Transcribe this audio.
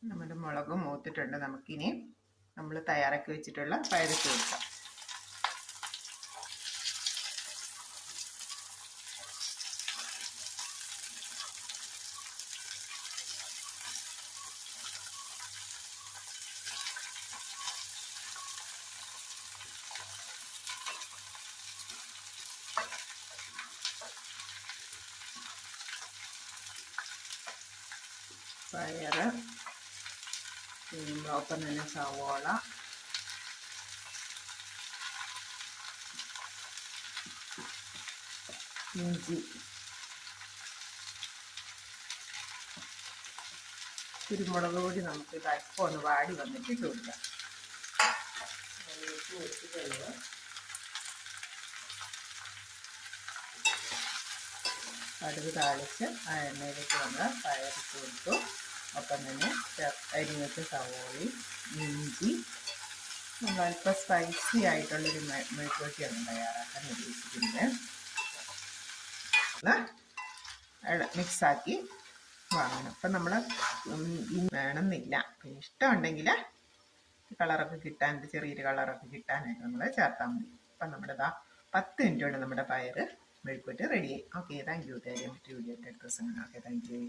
നമ്മുടെ മുളക് മൂത്തിട്ടുണ്ട്. നമുക്കിനി നമ്മൾ തയ്യാറാക്കി വെച്ചിട്ടുള്ള പയർ ചേർക്കാം. പയർ, ഒപ്പം തന്നെ സവോള, ഇഞ്ചി, കുരുമുളക് പൊടി നമുക്ക് അല്പം ഒന്ന് വാടി വന്നിട്ട് കൊടുക്കാം. കടുക് താളിച്ച് ആ എണ്ണയിലേക്ക് വന്ന് പയർ കൊടുത്തു. ഒപ്പം തന്നെ അരിഞ്ഞ സവോളയും ഇഞ്ചി. നമ്മൾ അല്പം സ്പൈസി ആയിട്ടുള്ളൊരു മെഴുക്കുവരട്ടിയാണ് തയ്യാറാക്കാൻ ഉദ്ദേശിക്കുന്നത്. മിക്സാക്കി വാങ്ങണം. അപ്പം നമ്മൾ വേണമെന്നില്ല, പിന്നെ ഇഷ്ടമുണ്ടെങ്കിൽ കളറൊക്കെ കിട്ടാൻ, ചെറിയൊരു കളറൊക്കെ കിട്ടാനായിട്ട് നമ്മൾ ചേർത്താൽ മതി. അപ്പം നമ്മുടെ 10 മിനിറ്റ് കൊണ്ട് നമ്മുടെ പയർ മെഴുക്കുവരട്ടി റെഡിയായി. Okay, thank you. മറ്റൊരു വീഡിയോ അടുത്ത ദിവസം. Okay, thank you.